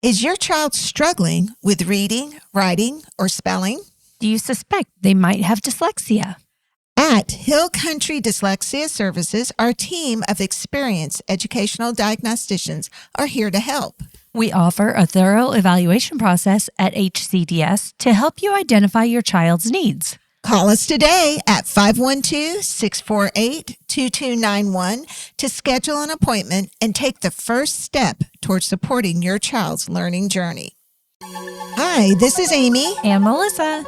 Is your child struggling with reading, writing, or spelling? Do you suspect they might have dyslexia? At Hill Country Dyslexia Services, our team of experienced educational diagnosticians are here to help. We offer a thorough evaluation process at HCDS to help you identify your child's needs. Call us today at 512-648-2291 to schedule an appointment and take the first step towards supporting your child's learning journey. Hi, this is Amy and Melissa.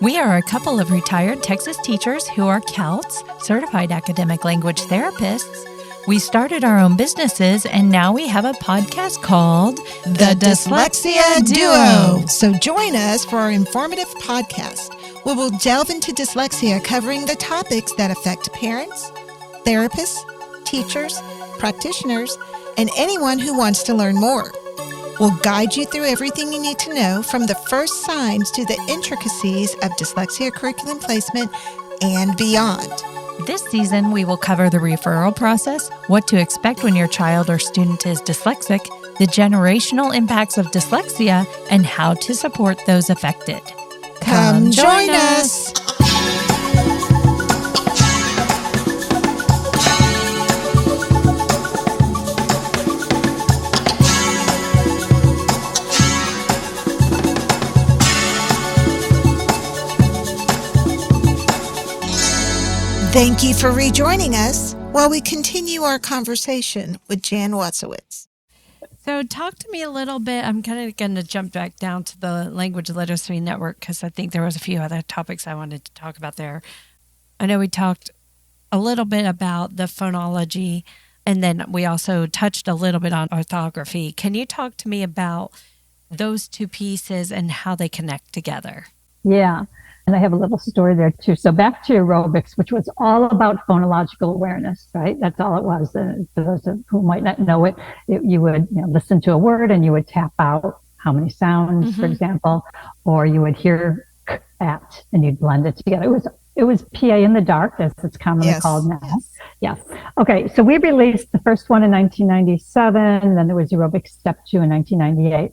We are a couple of retired Texas teachers who are CALTS, Certified Academic Language Therapists. We started our own businesses, and now we have a podcast called The Dyslexia Duo. So join us for our informative podcast, where we'll delve into dyslexia, covering the topics that affect parents, therapists, teachers, practitioners, and anyone who wants to learn more. We'll guide you through everything you need to know, from the first signs to the intricacies of dyslexia curriculum placement and beyond. This season, we will cover the referral process, what to expect when your child or student is dyslexic, the generational impacts of dyslexia, and how to support those affected. Come join us! Thank you for rejoining us while we continue our conversation with Jan Wasowicz. So talk to me a little bit. I'm kind of going to jump back down to the Language Literacy Network because I think there was a few other topics I wanted to talk about there. I know we talked a little bit about the phonology, and then we also touched a little bit on orthography. Can you talk to me about those two pieces and how they connect together? Yeah. And I have a little story there too. So back to aerobics, which was all about phonological awareness, right? That's all it was. For those who might not know it, you would listen to a word and you would tap out how many sounds, for example, or you would hear at and you'd blend it together. It was PA in the dark, as it's commonly called now. Yes. Okay. So we released the first one in 1997, and then there was aerobics step 2 in 1998,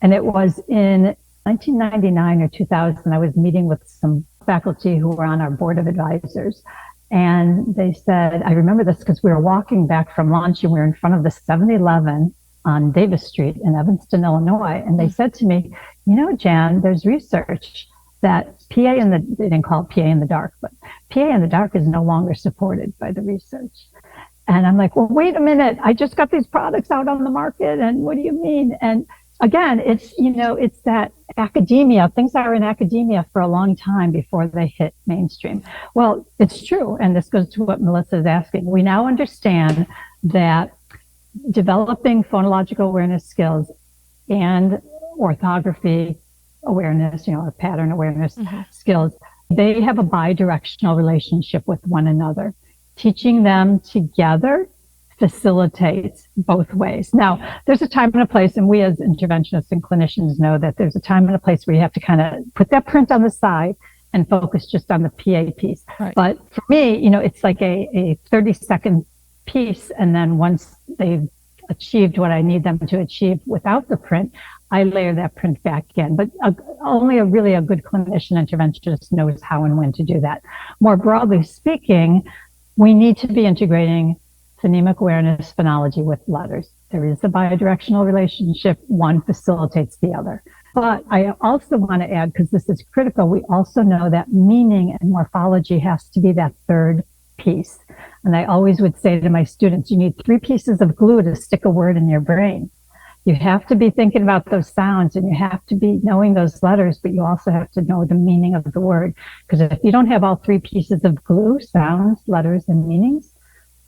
and it was in 1999 or 2000, I was meeting with some faculty who were on our board of advisors. And they said, I remember this because we were walking back from lunch and we were in front of the 7-Eleven on Davis Street in Evanston, Illinois. And they said to me, Jan, there's research that they didn't call it PA in the dark, but PA in the dark is no longer supported by the research. And I'm like, well, wait a minute. I just got these products out on the market. And what do you mean? And again, it's that academia. Things are in academia for a long time before they hit mainstream. Well, it's true. And this goes to what Melissa is asking. We now understand that developing phonological awareness skills and orthography awareness, or pattern awareness skills, they have a bidirectional relationship with one another. Teaching them together facilitates both ways. Now, there's a time and a place, and we as interventionists and clinicians know that there's a time and a place where you have to kind of put that print on the side and focus just on the PA piece. Right. But for me, it's like a 30-second piece, and then once they've achieved what I need them to achieve without the print, I layer that print back in. But only a good clinician interventionist knows how and when to do that. More broadly speaking, we need to be integrating phonemic awareness, phonology with letters. There is a bidirectional relationship. One facilitates the other. But I also want to add, because this is critical, we also know that meaning and morphology has to be that third piece. And I always would say to my students, you need 3 pieces of glue to stick a word in your brain. You have to be thinking about those sounds, and you have to be knowing those letters, but you also have to know the meaning of the word. Because if you don't have all 3 pieces of glue, sounds, letters, and meanings,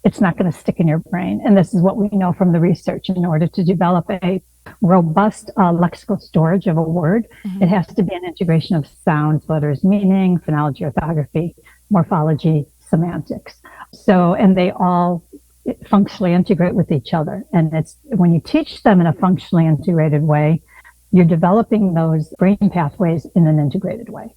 it's not going to stick in your brain. And this is what we know from the research. In order to develop a robust lexical storage of a word, it has to be an integration of sounds, letters, meaning, phonology, orthography, morphology, semantics. So, and they all functionally integrate with each other. And it's when you teach them in a functionally integrated way, you're developing those brain pathways in an integrated way.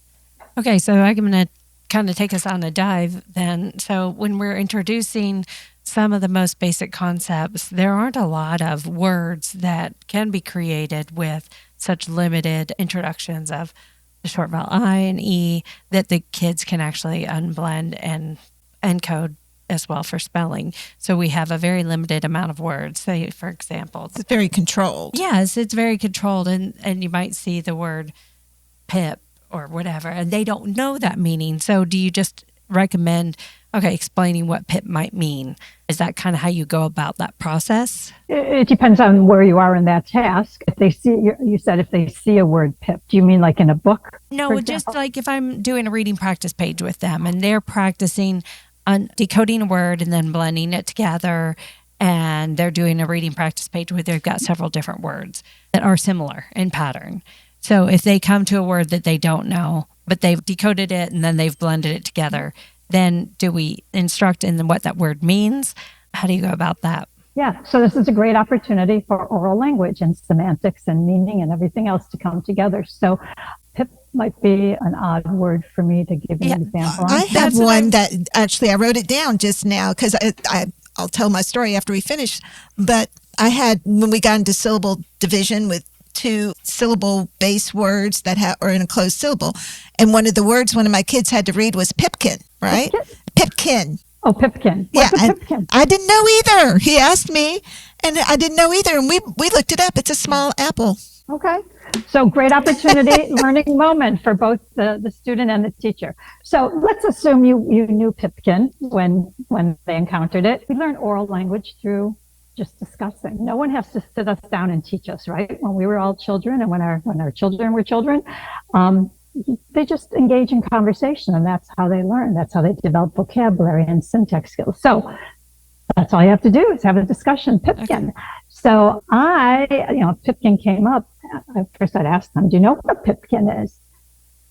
Okay, so I'm going to kind of take us on a dive then. So when we're introducing some of the most basic concepts, there aren't a lot of words that can be created with such limited introductions of the short vowel I and E that the kids can actually unblend and encode as well for spelling. So we have a very limited amount of words. Say, for example, It's very controlled. yes, it's very controlled, and you might see the word pip or whatever, and they don't know that meaning. So do you just recommend, explaining what pip might mean? Is that kind of how you go about that process? It depends on where you are in that task. If they see, you said if they see a word pip, do you mean like in a book? No, just like if I'm doing a reading practice page with them and they're practicing on decoding a word and then blending it together, and they're doing a reading practice page where they've got several different words that are similar in pattern. So if they come to a word that they don't know, but they've decoded it and then they've blended it together, then do we instruct in what that word means? How do you go about that? Yeah, so this is a great opportunity for oral language and semantics and meaning and everything else to come together. So pip might be an odd word for me to give you an example on. I have one that actually I wrote it down just now because I'll tell my story after we finish. But I had, when we got into syllable division with 2 syllable base words that are in a closed syllable. And one of the words one of my kids had to read was pipkin, right? Pipkin. Oh, pipkin. What's a pipkin? I didn't know either. He asked me and I didn't know either. And we looked it up. It's a small apple. Okay. So great opportunity, learning moment for both the student and the teacher. So let's assume you knew pipkin when they encountered it. We learn oral language through just discussing. No one has to sit us down and teach us, right? When we were all children and when our children were children, they just engage in conversation, and that's how they learn. That's how they develop vocabulary and syntax skills. So that's all you have to do is have a discussion, pipkin. Okay. So pipkin came up. First I'd ask them, do you know what a pipkin is?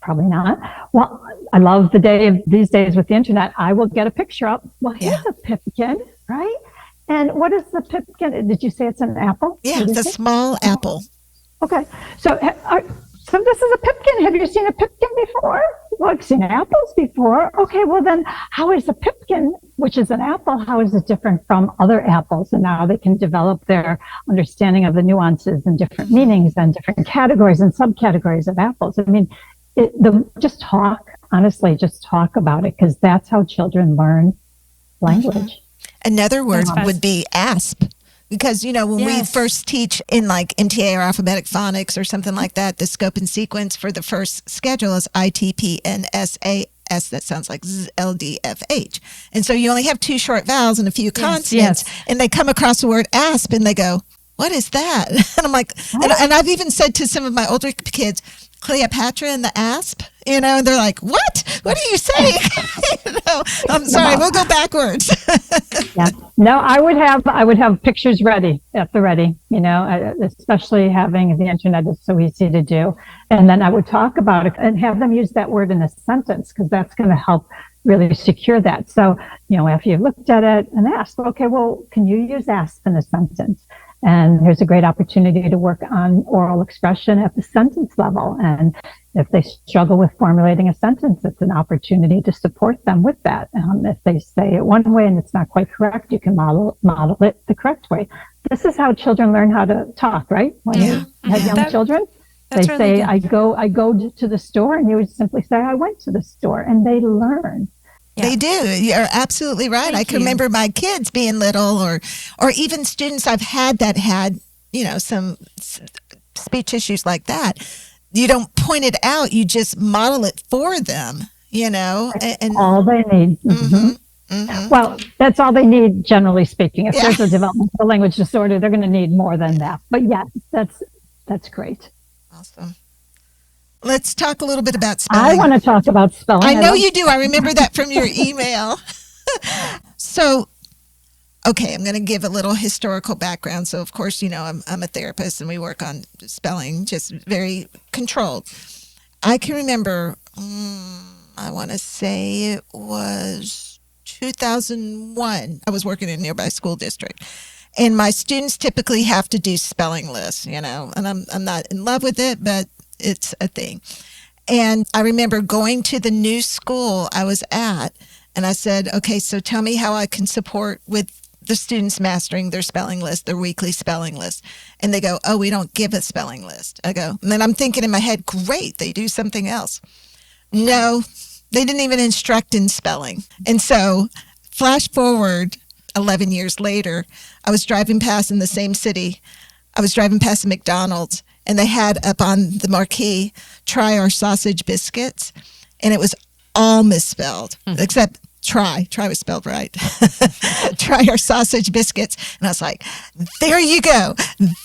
Probably not. Well, I love these days with the internet. I will get a picture up. Well, here's a pipkin, right? And what is the pipkin? Did you say it's an apple? Yeah, it's a small apple. Okay. So this is a pipkin. Have you seen a pipkin before? Well, I've seen apples before. Okay, well then how is a pipkin, which is an apple, how is it different from other apples? And now they can develop their understanding of the nuances and different meanings and different categories and subcategories of apples. I mean, just talk about it, because that's how children learn language. Mm-hmm. Another word would be asp, because, when we first teach in like MTA or alphabetic phonics or something like that, the scope and sequence for the first schedule is ITPNSAS. That sounds like ZLDFH. And so you only have 2 short vowels and a few consonants, and they come across the word asp and they go, what is that? And I'm like, and I've even said to some of my older kids, Cleopatra and the asp, and they're like, what are you saying? I'm sorry, we'll go backwards. Yeah. No, I would have pictures ready at the ready, especially having the internet is so easy to do. And then I would talk about it and have them use that word in a sentence, because that's going to help really secure that. So, after you've looked at it and asked, okay, well, can you use asp in a sentence? And there's a great opportunity to work on oral expression at the sentence level. And if they struggle with formulating a sentence, it's an opportunity to support them with that. If they say it one way and it's not quite correct, you can model it the correct way. This is how children learn how to talk, right? When you have young children, they say, I go to the store, and you would simply say, I went to the store, and they learn. Yeah. They do. You're absolutely right. I can remember my kids being little, or even students I've had that had, some speech issues like that. You don't point it out. You just model it for them, and all they need. Mm-hmm. Mm-hmm. Well, that's all they need, generally speaking. If there's a developmental language disorder, they're going to need more than that. But yeah, that's great. Awesome. Let's talk a little bit about spelling. I want to talk about spelling. I know you do. I remember that from your email. So, okay, I'm going to give a little historical background. So, of course, I'm a therapist and we work on spelling, just very controlled. I can remember, I want to say it was 2001. I was working in a nearby school district. And my students typically have to do spelling lists, and I'm not in love with it, but it's a thing. And I remember going to the new school I was at, and I said, okay, so tell me how I can support with the students mastering their spelling list, their weekly spelling list. And they go, oh, we don't give a spelling list. I go, and then I'm thinking in my head, great, they do something else. No, they didn't even instruct in spelling. And so flash forward 11 years later, I was driving past in the same city. I was driving past a McDonald's, and they had up on the marquee, try our sausage biscuits. And it was all misspelled, except try was spelled right. Try our sausage biscuits. And I was like, there you go.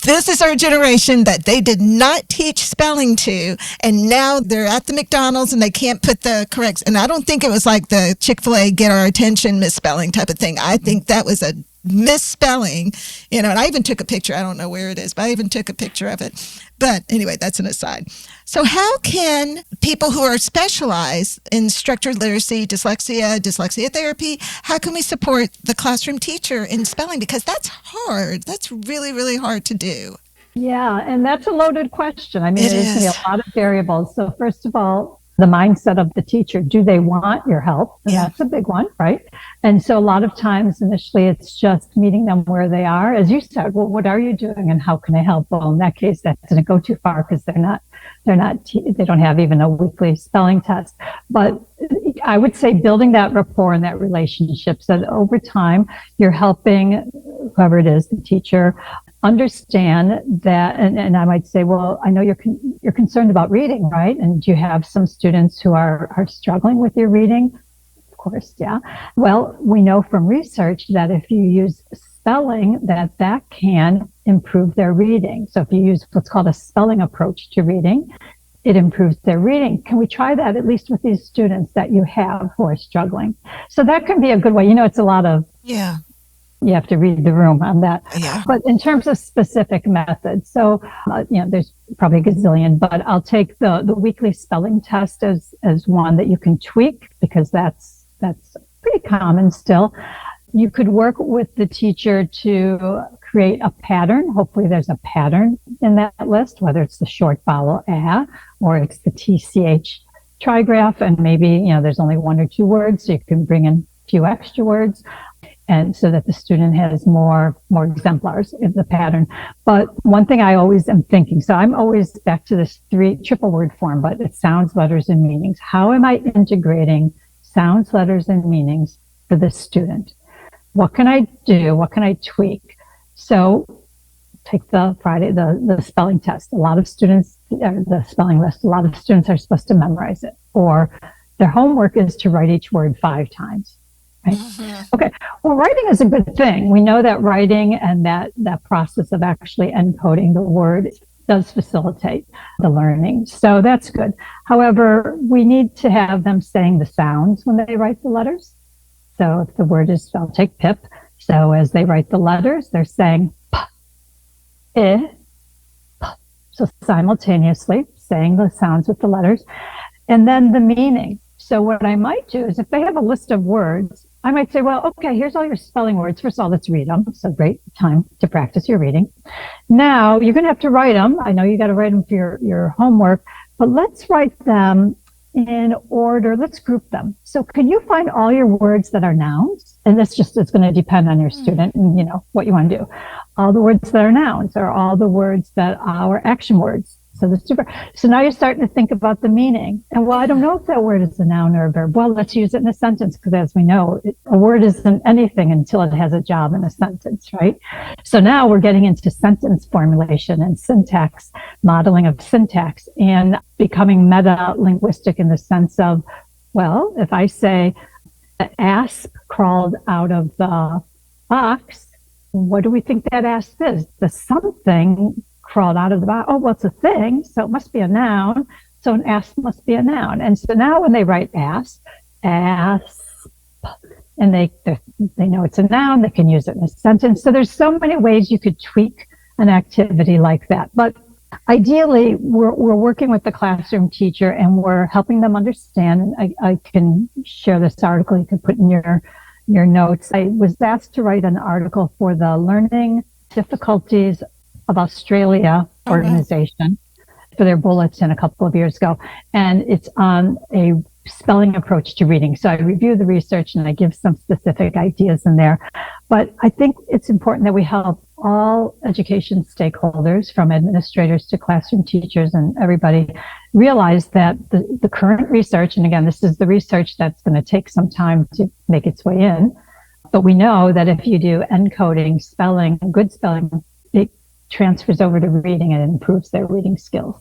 This is our generation that they did not teach spelling to. And now they're at the McDonald's and they can't put the corrects. And I don't think it was like the Chick-fil-A get our attention misspelling type of thing. I think that was a misspelling, and I even took a picture. I don't know where it is, but I even took a picture of it. But anyway, that's an aside. So how can people who are specialized in structured literacy, dyslexia therapy, how can we support the classroom teacher in spelling? Because that's hard. That's really, really hard to do. Yeah, and that's a loaded question. I mean, there's going to be a lot of variables. So first of all, the mindset of the teacher. Do they want your help? And that's a big one, right? And so a lot of times initially it's just meeting them where they are. As you said, well, what are you doing and how can I help? Well, in that case, that doesn't go too far because they don't have even a weekly spelling test. But I would say building that rapport and that relationship so that over time you're helping whoever it is, the teacher, understand that, and I might say, well, I know you're concerned about reading, right? And do you have some students who are struggling with your reading? Of course, yeah. Well, we know from research that if you use spelling, that can improve their reading. So if you use what's called a spelling approach to reading, it improves their reading. Can we try that at least with these students that you have who are struggling? So that can be a good way. It's a lot of you have to read the room on that. Yeah. But in terms of specific methods, so, there's probably a gazillion, but I'll take the weekly spelling test as one that you can tweak because that's pretty common still. You could work with the teacher to create a pattern. Hopefully there's a pattern in that list, whether it's the short vowel a or it's the TCH trigraph. And maybe, there's only one or two words, so you can bring in a few extra words. And so that the student has more exemplars of the pattern. But one thing I always am thinking, so I'm always back to this triple word form, but it's sounds, letters, and meanings. How am I integrating sounds, letters, and meanings for this student? What can I do? What can I tweak? So take the spelling test. A lot of students, the spelling list, a lot of students are supposed to memorize it, or their homework is to write each word 5 times. Right? Mm-hmm. Okay. Well, writing is a good thing. We know that writing and that process of actually encoding the word does facilitate the learning. So that's good. However, we need to have them saying the sounds when they write the letters. So if the word is, I'll take pip. So as they write the letters, they're saying p, I, p. So simultaneously saying the sounds with the letters. And then the meaning. So what I might do is if they have a list of words, I might say, well, okay, here's all your spelling words. First of all, let's read them. So great time to practice your reading. Now you're going to have to write them. I know you got to write them for your homework, but let's write them in order. Let's group them. So can you find all your words that are nouns? And this just is going to depend on your student and, what you want to do. All the words that are nouns are all the words that are action words. So now you're starting to think about the meaning. And well, I don't know if that word is a noun or a verb. Well, let's use it in a sentence because as we know, a word isn't anything until it has a job in a sentence, right? So now we're getting into sentence formulation and syntax, modeling of syntax, and becoming meta-linguistic in the sense of, well, if I say the asp crawled out of the box, what do we think that asp is? The something crawled out of the box. Oh, well, it's a thing, so it must be a noun. So an asp must be a noun. And so now when they write asp, and they know it's a noun, they can use it in a sentence. So there's so many ways you could tweak an activity like that. But ideally, we're working with the classroom teacher and we're helping them understand. And I can share this article you can put in your notes. I was asked to write an article for the Learning Difficulties of Australia organization for their bulletin a couple of years ago. And it's on a spelling approach to reading. So I review the research and I give some specific ideas in there. But I think it's important that we help all education stakeholders, from administrators to classroom teachers and everybody, realize that the current research, and again, this is the research that's going to take some time to make its way in, but we know that if you do encoding, spelling, good spelling, it transfers over to reading and it improves their reading skills.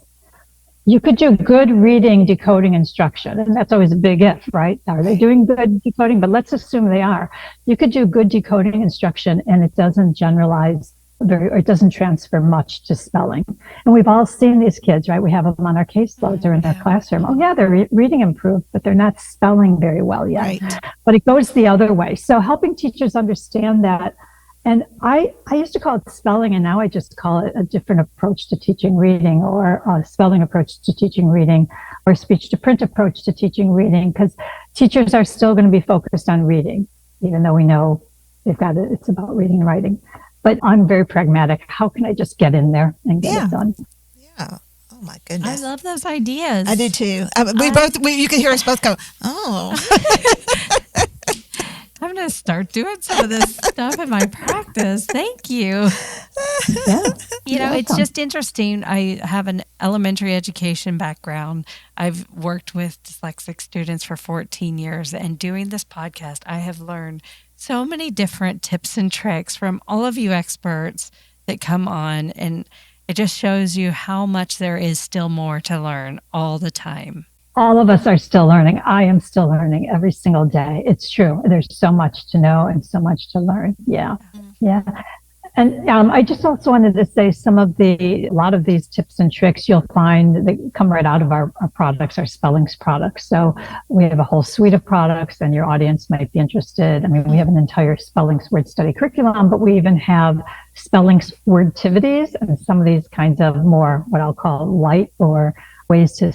You could do good reading, decoding instruction, and that's always a big if, right? Are they doing good decoding? But let's assume they are. You could do good decoding instruction and it doesn't generalize or it doesn't transfer much to spelling. And we've all seen these kids, right? We have them on our caseloads or in their classroom. Oh yeah, they're reading improved, but they're not spelling very well yet. Right. But it goes the other way. So helping teachers understand that. And I used to call it spelling, and now I just call it a different approach to teaching reading, or a spelling approach to teaching reading, or speech to print approach to teaching reading, because teachers are still going to be focused on reading, even though we know it's about reading and writing. But I'm very pragmatic. How can I just get in there and get it done? Yeah. Oh my goodness. I love those ideas. I do too. You could hear us both go, oh. I'm going to start doing some of this stuff in my practice. Thank you. Yeah, it's just interesting. I have an elementary education background. I've worked with dyslexic students for 14 years, and doing this podcast, I have learned so many different tips and tricks from all of you experts that come on, and it just shows you how much there is still more to learn all the time. All of us are still learning. I am still learning every single day. It's true. There's so much to know and so much to learn. Yeah. Yeah. And I just also wanted to say a lot of these tips and tricks you'll find they come right out of our products, our spellings products. So we have a whole suite of products, and your audience might be interested. I mean, we have an entire spellings word study curriculum, but we even have spellings wordtivities and some of these kinds of more what I'll call light or ways to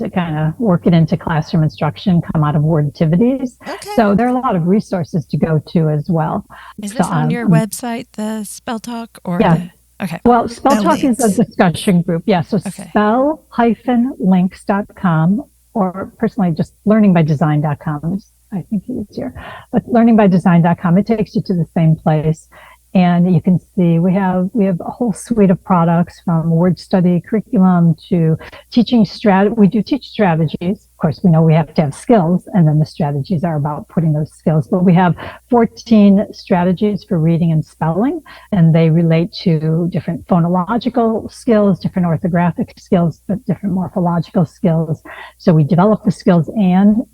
kind of work it into classroom instruction come out of wordtivities. Okay. So there are a lot of resources to go to as well. Is this on your website, the Spell Talk? Or yeah. Okay. Well, Spell Talk is a discussion group. Yeah. So spell-links.com, or personally just learningbydesign.com is, I think, easier. But learningbydesign.com, it takes you to the same place. And you can see we have a whole suite of products, from word study curriculum to teaching strategy. We do teach strategies. Of course, we know we have to have skills, and then the strategies are about putting those skills. But we have 14 strategies for reading and spelling, and they relate to different phonological skills, different orthographic skills, but different morphological skills. So we develop the skills and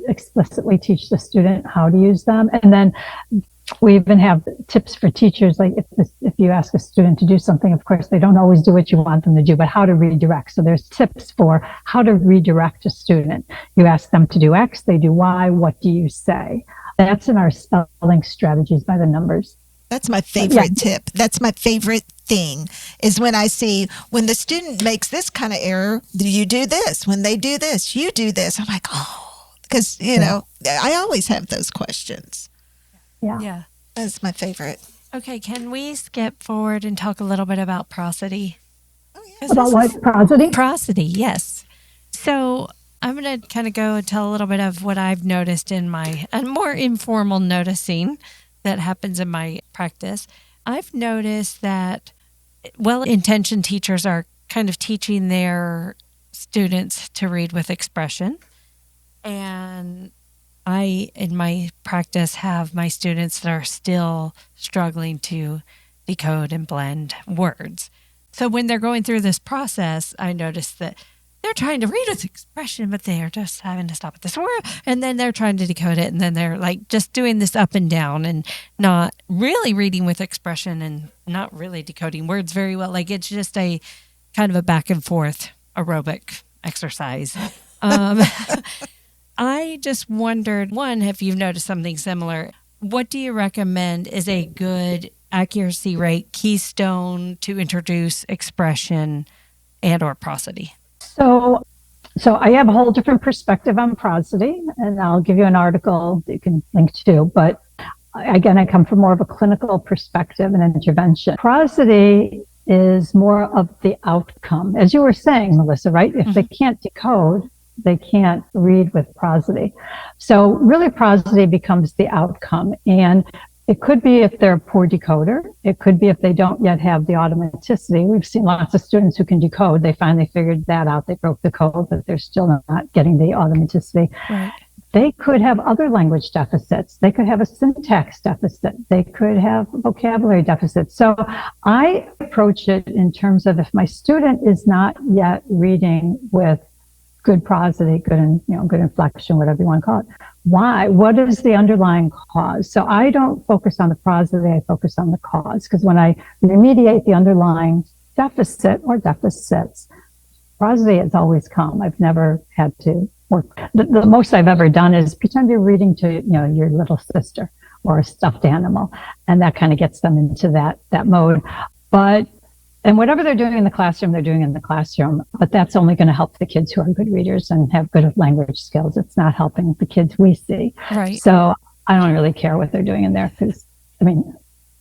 explicitly teach the student how to use them. And then we even have tips for teachers, like if you ask a student to do something, of course, they don't always do what you want them to do, but how to redirect. So there's tips for how to redirect a student. You ask them to do X, they do Y, what do you say? That's in our spelling strategies by the numbers. That's my favorite tip. That's my favorite thing, is when I see when the student makes this kind of error, you do this. When they do this, you do this. I'm like, oh, because, I always have those questions. Yeah. That's my favorite. Okay, can we skip forward and talk a little bit about prosody? Oh, yeah. About what? Prosody? Prosody, yes. So I'm going to kind of go and tell a little bit of what I've noticed in my more informal noticing that happens in my practice. I've noticed that well-intentioned teachers are kind of teaching their students to read with expression. And I, in my practice, have my students that are still struggling to decode and blend words. So when they're going through this process, I notice that they're trying to read with expression, but they are just having to stop at this word, and then they're trying to decode it, and then they're like just doing this up and down and not really reading with expression and not really decoding words very well. Like, it's just a kind of a back and forth aerobic exercise. I just wondered, one, if you've noticed something similar, what do you recommend is a good accuracy rate keystone to introduce expression and or prosody? So I have a whole different perspective on prosody, and I'll give you an article that you can link to. But again, I come from more of a clinical perspective and intervention. Prosody is more of the outcome. As you were saying, Melissa, right? If they can't decode, They can't read with prosody. So really prosody becomes the outcome. And it could be if they're a poor decoder. It could be if they don't yet have the automaticity. We've seen lots of students who can decode. They finally figured that out. They broke the code, but they're still not getting the automaticity. Right. They could have other language deficits. They could have a syntax deficit. They could have vocabulary deficits. So I approach it in terms of if my student is not yet reading with good prosody, good inflection, whatever you want to call it. Why? What is the underlying cause? So I don't focus on the prosody, I focus on the cause. Because when I remediate the underlying deficit or deficits, prosody has always come. I've never had to work. The most I've ever done is pretend you're reading to, your little sister or a stuffed animal. And that kind of gets them into that mode. And whatever they're doing in the classroom, they're doing in the classroom. But that's only going to help the kids who are good readers and have good language skills. It's not helping the kids we see. Right. So I don't really care what they're doing in there because,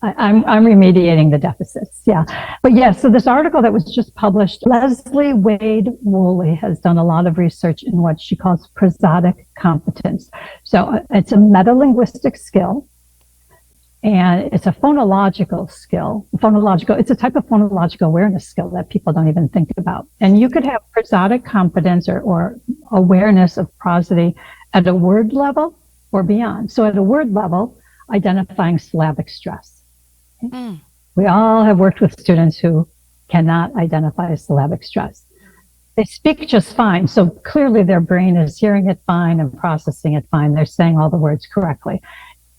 I'm remediating the deficits. Yeah. But yeah, so this article that was just published, Leslie Wade Woolley has done a lot of research in what she calls prosodic competence. So it's a metalinguistic skill. And it's a phonological skill. It's a type of phonological awareness skill that people don't even think about. And you could have prosodic competence or awareness of prosody at a word level or beyond. So at a word level, identifying syllabic stress. Mm. We all have worked with students who cannot identify syllabic stress. They speak just fine. So clearly their brain is hearing it fine and processing it fine. They're saying all the words correctly.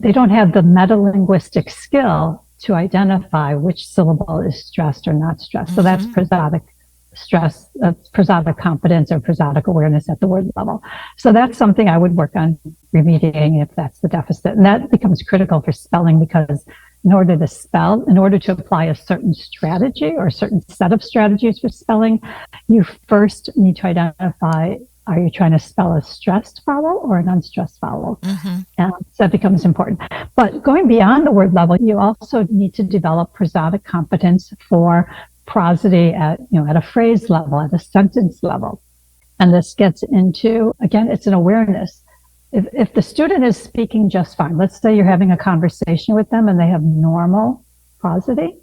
They don't have the metalinguistic skill to identify which syllable is stressed or not stressed. So that's prosodic stress, prosodic competence or prosodic awareness at the word level. So that's something I would work on remediating if that's the deficit. And that becomes critical for spelling because in order to apply a certain strategy or a certain set of strategies for spelling, you first need to identify, are you trying to spell a stressed vowel or an unstressed vowel? So that becomes important. But going beyond the word level, you also need to develop prosodic competence for prosody at a phrase level, at a sentence level. And this gets into, again, it's an awareness. If the student is speaking just fine, let's say you're having a conversation with them and they have normal prosody,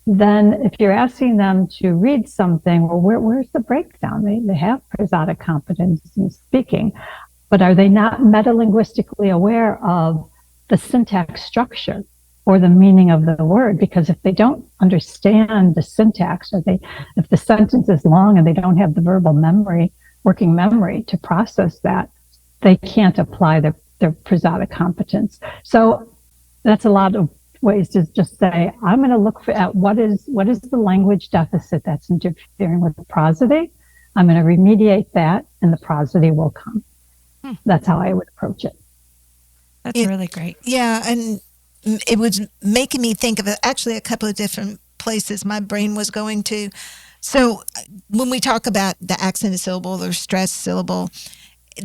then if you're asking them to read something, well, where's the breakdown? They have prosodic competence in speaking, but are they not metalinguistically aware of the syntax structure or the meaning of the word? Because if they don't understand the syntax, if the sentence is long and they don't have the verbal memory, working memory to process that, they can't apply their prosodic competence. So that's a lot of ways to just say, I'm going to look at what is the language deficit that's interfering with the prosody. I'm going to remediate that and the prosody will come. That's how I would approach it. That's really great. Yeah. And it was making me think of actually a couple of different places my brain was going to. So when we talk about the accented syllable or stressed syllable,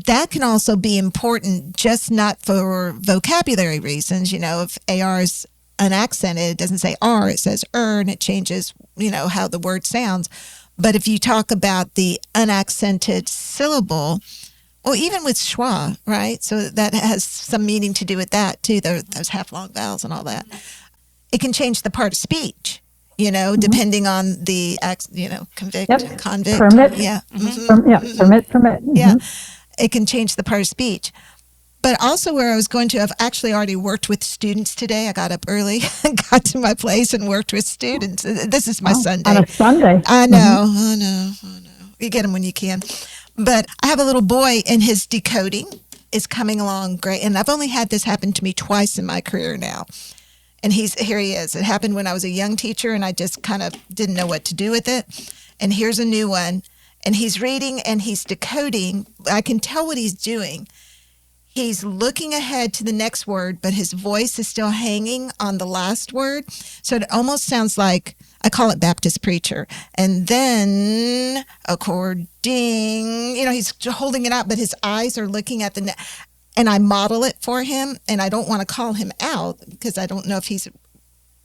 that can also be important, just not for vocabulary reasons. If AR is unaccented, it doesn't say R, it says and it changes, how the word sounds. But if you talk about the unaccented syllable, or even with schwa, right? So that has some meaning to do with that too, those half-long vowels and all that. It can change the part of speech, depending on the, convict, convict. Permit. Yeah. Permit. Yeah. It can change the part of speech. But also where I was going to, I've actually already worked with students today. I got up early and got to my place and worked with students. This is my Sunday. On a Sunday. I know. You get them when you can. But I have a little boy and his decoding is coming along great. And I've only had this happen to me twice in my career now. And here he is. It happened when I was a young teacher and I just kind of didn't know what to do with it. And here's a new one. And he's reading and he's decoding. I can tell what he's doing. He's looking ahead to the next word, but his voice is still hanging on the last word. So it almost sounds like, I call it Baptist preacher. And then according, he's holding it out, but his eyes are looking at the and I model it for him. And I don't want to call him out because I don't know if he's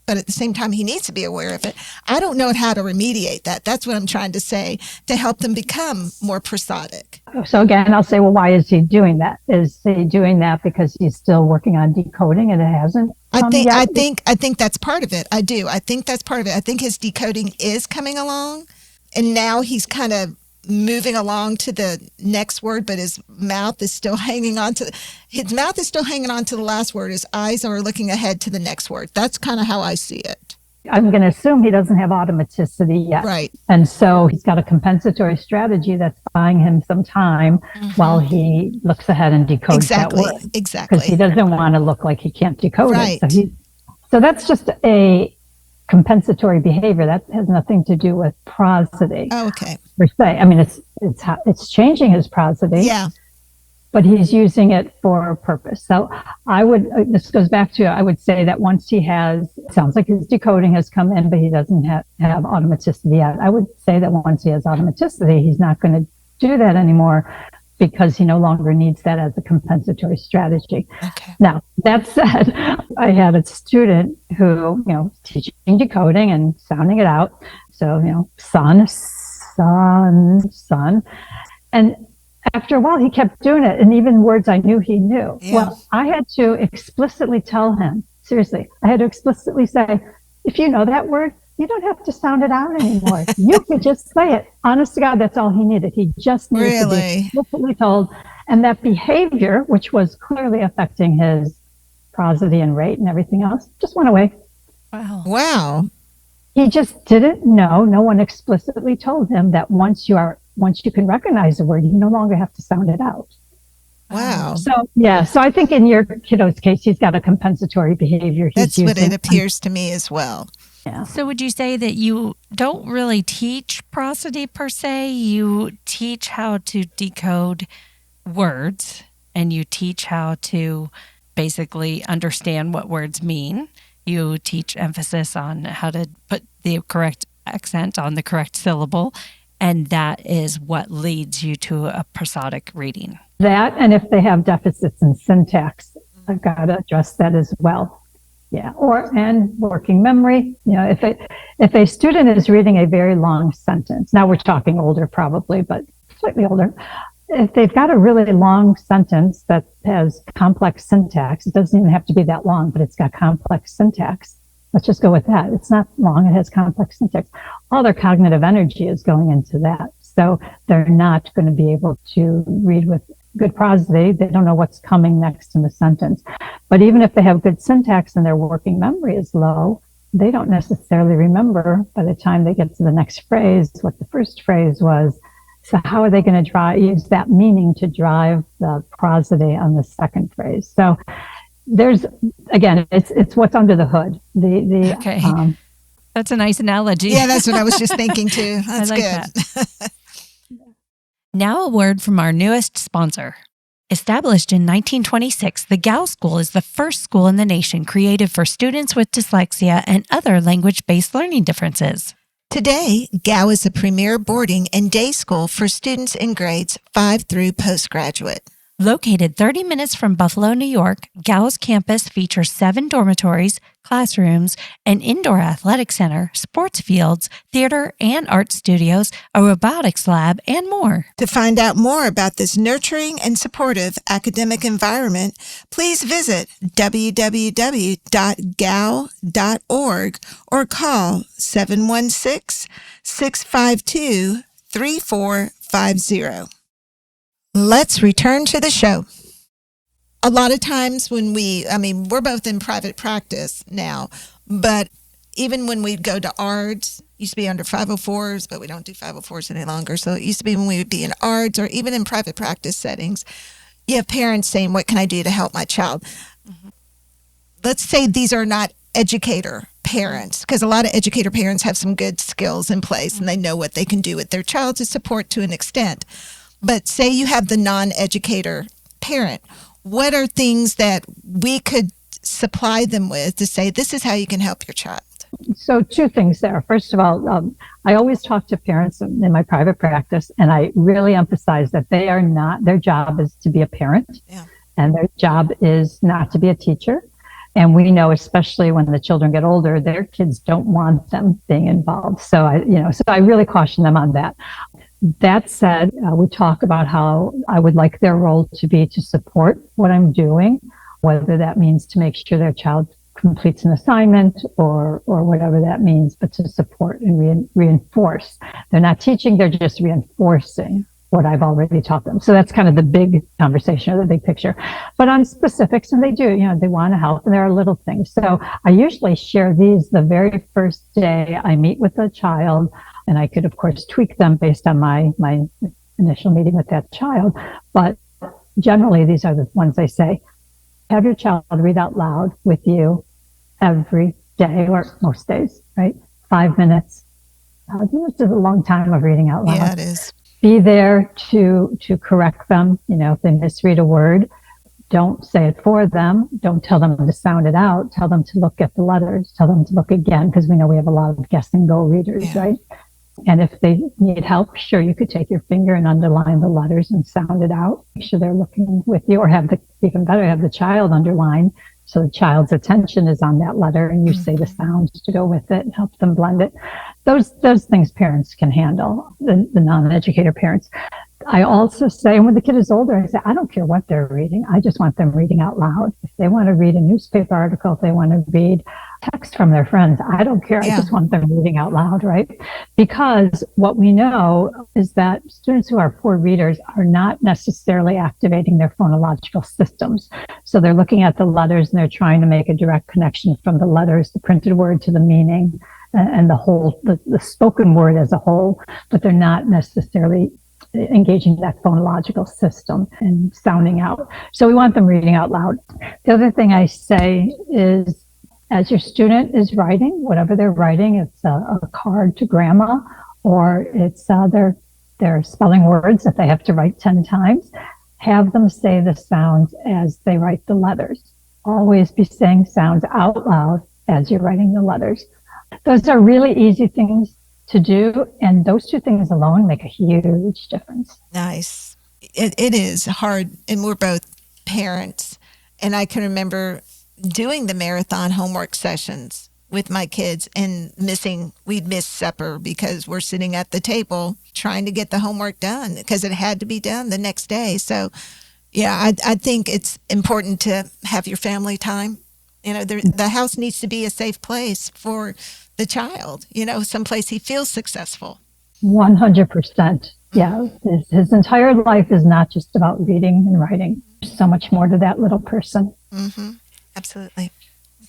but at the same time, he needs to be aware of it. I don't know how to remediate that. That's what I'm trying to say, to help them become more prosodic. So again, I'll say, well, why is he doing that? Is he doing that because he's still working on decoding and it hasn't come yet? I think that's part of it. I do. I think that's part of it. I think his decoding is coming along, and now he's kind of moving along to the next word, but his mouth is still hanging on to the last word. His eyes are looking ahead to the next word. That's kind of how I see it. I'm going to assume he doesn't have automaticity yet. Right. And so he's got a compensatory strategy that's buying him some time while he looks ahead and decodes that word. Exactly. Because he doesn't want to look like he can't decode right. it. So that's just a compensatory behavior. That has nothing to do with prosody. Oh, okay. Per se. I mean, it's changing his prosody. Yeah. But he's using it for a purpose. So this goes back to, I would say that once he has, it sounds like his decoding has come in, but he doesn't have automaticity yet. I would say that once he has automaticity, he's not going to do that anymore because he no longer needs that as a compensatory strategy. Okay. Now, that said, I had a student who, teaching decoding and sounding it out. So, son, son, son. And after a while, he kept doing it. And even words I knew he knew. Yeah. Well, I had to explicitly tell him, seriously, I had to explicitly say, if you know that word, you don't have to sound it out anymore. You could just say it. Honest to God, that's all he needed. He just needed to be explicitly told. And that behavior, which was clearly affecting his prosody and rate and everything else, just went away. Wow. He just didn't know. No one explicitly told him that once you can recognize a word, you no longer have to sound it out. Wow. So I think in your kiddo's case, he's got a compensatory behavior. That's what it appears to me as well. Yeah. So would you say that you don't really teach prosody per se? You teach how to decode words, and you teach how to basically understand what words mean. You teach emphasis on how to put the correct accent on the correct syllable, and that is what leads you to a prosodic reading. That, and if they have deficits in syntax, I've got to address that as well. Yeah, and working memory. If a student is reading a very long sentence, now we're talking older probably, but slightly older. If they've got a really long sentence that has complex syntax, it doesn't even have to be that long, but it's got complex syntax. Let's just go with that. It's not long, it has complex syntax. All their cognitive energy is going into that. So they're not going to be able to read with good prosody. They don't know what's coming next in the sentence. But even if they have good syntax and their working memory is low, they don't necessarily remember by the time they get to the next phrase what the first phrase was. So how are they going to use that meaning to drive the prosody on the second phrase? So there's, again, it's what's under the hood. Okay. That's a nice analogy. Yeah, that's what I was just thinking too. That's I like good. That. Now a word from our newest sponsor. Established in 1926, the GAL School is the first school in the nation created for students with dyslexia and other language-based learning differences. Today, GAO is a premier boarding and day school for students in grades 5 through postgraduate. Located 30 minutes from Buffalo, New York, GAO's campus features 7 dormitories, classrooms, an indoor athletic center, sports fields, theater and art studios, a robotics lab, and more. To find out more about this nurturing and supportive academic environment, please visit www.gao.org or call 716-652-3450. Let's return to the show. A lot of times when we're both in private practice now, but even when we'd go to ARDS, used to be under 504s, but we don't do 504s any longer. So it used to be when we would be in ARDS or even in private practice settings, you have parents saying, what can I do to help my child? Mm-hmm. Let's say these are not educator parents, because a lot of educator parents have some good skills in place and they know what they can do with their child to support to an extent. But say you have the non-educator parent, what are things that we could supply them with to say, this is how you can help your child? So 2 things there. First of all, I always talk to parents in my private practice, and I really emphasize that their job is to be a parent, and their job is not to be a teacher. And we know, especially when the children get older, their kids don't want them being involved. So I really caution them on that. That said, we talk about how I would like their role to be to support what I'm doing, whether that means to make sure their child completes an assignment or whatever that means, but to support and reinforce. They're not teaching, they're just reinforcing what I've already taught them. So that's kind of the big conversation or the big picture. But on specifics, and they do, they want to help, and there are little things. So I usually share these the very first day I meet with a child, and I could, of course, tweak them based on my initial meeting with that child. But generally, these are the ones I say, have your child read out loud with you every day, or most days, right? 5 minutes. This is a long time of reading out loud. Yeah, it is. Be there to correct them. If they misread a word, don't say it for them. Don't tell them to sound it out. Tell them to look at the letters. Tell them to look again, because we know we have a lot of guess and go readers, right? And if they need help, sure, you could take your finger and underline the letters and sound it out. Make sure they're looking with you, or even better, have the child underline, so the child's attention is on that letter, and you say the sounds to go with it and help them blend it. Those things parents can handle, the non-educator parents. I also say, when the kid is older, I say, I don't care what they're reading. I just want them reading out loud. If they want to read a newspaper article, if they want to read text from their friends, I don't care. I just want them reading out loud, right? Because what we know is that students who are poor readers are not necessarily activating their phonological systems. So they're looking at the letters and they're trying to make a direct connection from the letters, the printed word, to the meaning and the spoken word as a whole, but they're not necessarily engaging that phonological system and sounding out. So we want them reading out loud. The other thing I say is, as your student is writing, whatever they're writing, it's a card to grandma, or it's they're spelling words that they have to write 10 times, have them say the sounds as they write the letters. Always be saying sounds out loud as you're writing the letters. Those are really easy things to do, and those two things alone make a huge difference. Nice. It is hard, and we're both parents, and I can remember doing the marathon homework sessions with my kids and we'd miss supper because we're sitting at the table trying to get the homework done because it had to be done the next day. So yeah, I think it's important to have your family time. The house needs to be a safe place for the child, someplace he feels successful. 100%. Yeah. His entire life is not just about reading and writing. There's so much more to that little person. Mm-hmm. Absolutely.